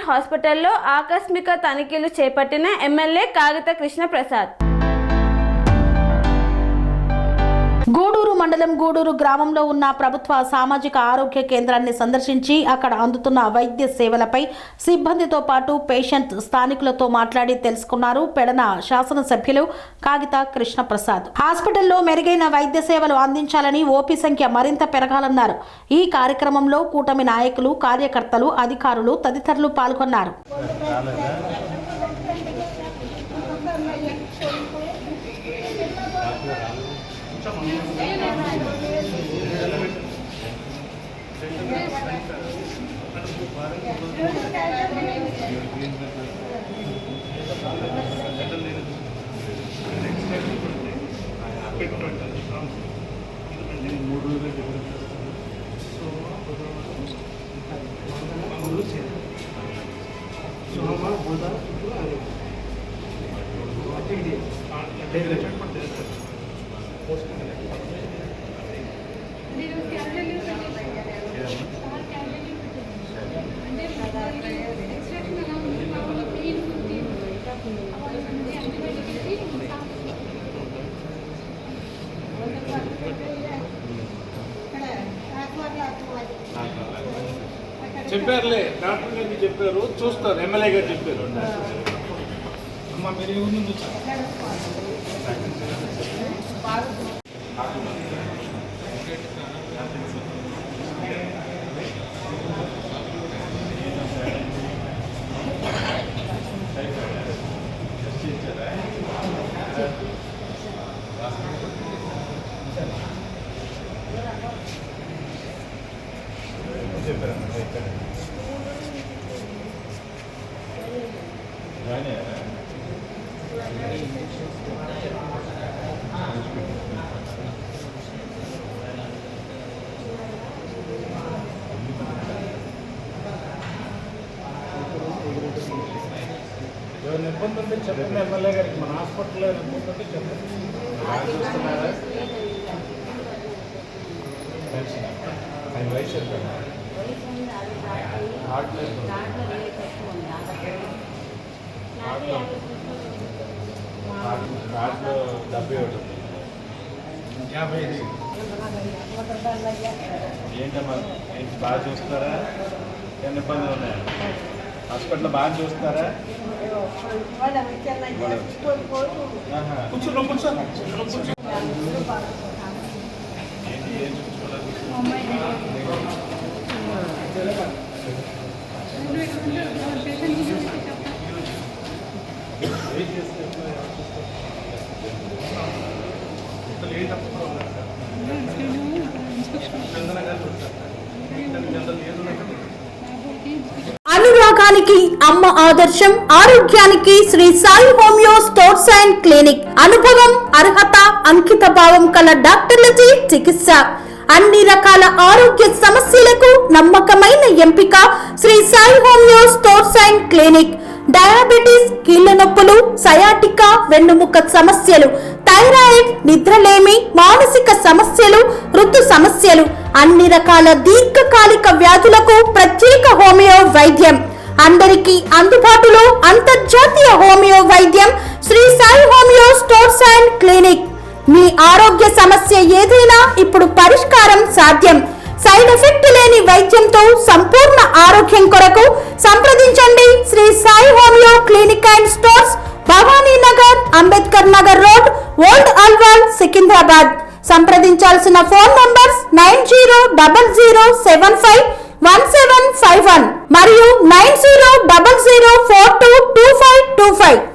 హాస్పిటల్లో ఆకస్మిక తనిఖీలు చేపట్టిన ఎమ్మెల్యే కాగిత కృష్ణ ప్రసాద్. గూడూరు మండలం గూడూరు గ్రామంలో ఉన్న ప్రభుత్వ సామాజిక ఆరోగ్య కేంద్రాన్ని సందర్శించి అక్కడ అందుతున్న వైద్య సేవలపై సిబ్బందితో పాటు పేషెంట్ స్థానికులతో మాట్లాడి తెలుసుకున్నారు పెడన శాసనసభ్యులు కాగిత కృష్ణ ప్రసాద్. హాస్పిటల్లో మెరుగైన వైద్య సేవలు అందించాలని, ఓపీ సంఖ్య మరింత పెరగాలన్నారు. ఈ కార్యక్రమంలో కూటమి నాయకులు, కార్యకర్తలు, అధికారులు తదితరులు పాల్గొన్నారు. చెప్పారులే, డాక్టర్ గారికి చెప్పారు, చూస్తారు, ఎమ్మెల్యే గారు చెప్పారు. అమ్మ మీరు ముందు ఏమైనా ఇబ్బంది ఉంటే చెప్పండి ఎమ్మెల్యే గారికి. మన హాస్పిటల్లో ఇబ్బంది ఉంటే చెప్పండి. చూస్తున్నారా? ఆయన వయసు ఎంత? హార్ట్లో 71. 50. ఏంటమ్మా, ఏంటి బాగా చూస్తారా? ఎన్ని ఇబ్బందులు ఉన్నాయా? హాస్పిటల్లో బాగా చూస్తారా? కూర్చో ఏంటి ఏం అనురాగానికి అమ్మ ఆదర్శం, ఆరోగ్యానికి Sri Sai homeo stores and clinic. అనుభవం, అర్హత, అంకిత భావం కల డాక్టర్లచే చికిత్స. అన్ని రకాల ఆరోగ్య సమస్యలకు నమ్మకమైన ఎంపిక Sri Sai homeo stores and clinic. Diabetes, కీళ్ల నొప్పులు, సయాటికా, వెన్నుముక్క సమస్యలు, థైరాయిడ్, నిద్రలేమి, మానసిక సమస్యలు, ఋతు సమస్యలు, అన్ని రకాల దీర్ఘకాలిక వ్యాధులకు ప్రత్యేక హోమియో వైద్యం. అందరికీ అందుబాటులో అంతర్జాతీయ హోమియో వైద్యం Sri Sai homeo stores and clinic. మీ ఆరోగ్య సమస్య ఏదైనా ఇప్పుడు పరిష్కారం సాధ్యం. సైడ్ ఎఫెక్ట్ లేని వైద్యంతో సంపూర్ణ ఆరోగ్యం కొరకు సంప్రదించండి Sri Sai homeo clinic and stores, Bhavani Nagar, Ambedkar Nagar road, old Alwal, Secunderabad. సంప్రదించాల్సిన ఫోన్ నంబర్స్ 9000751751 మరియు 9000422525.